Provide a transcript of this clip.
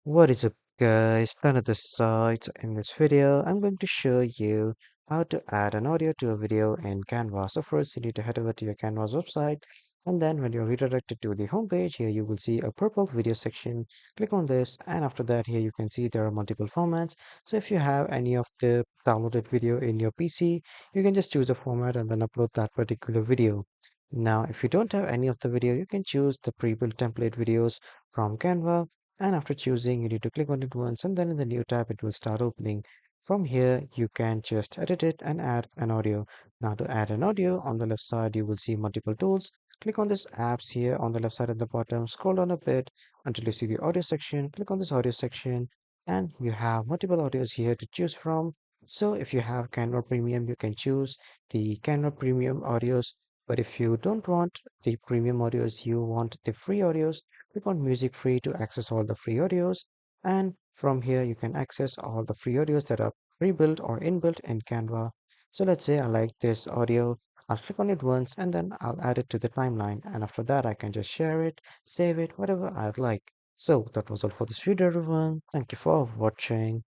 What is up, guys? None of the sides. In this video, I'm going to show you how to add an audio to a video in Canva. So first, you need to head over to your Canva's website, and then when you're redirected to the home page, here you will see a purple video section. Click on this, and after that, here you can see there are multiple formats. So if you have any of the downloaded video in your PC, you can just choose a format and then upload that particular video. Now, if you don't have any of the video, you can choose the pre-built template videos from Canva, and after choosing, you need to click on it once, and then in the new tab, it will start opening. From here, you can just edit it and add an audio. Now, to add an audio, on the left side, you will see multiple tools. Click on this apps here on the left side at the bottom. Scroll down a bit until you see the audio section. Click on this audio section, and you have multiple audios here to choose from. So, if you have Canva Premium, you can choose the Canva Premium audios. But if you don't want the premium audios, you want the free audios, click on music free to access all the free audios. And from here, you can access all the free audios that are pre-built or inbuilt in Canva. So let's say I like this audio. I'll click on it once and then I'll add it to the timeline. And after that, I can just share it, save it, whatever I'd like. So that was all for this video, everyone. Thank you for watching.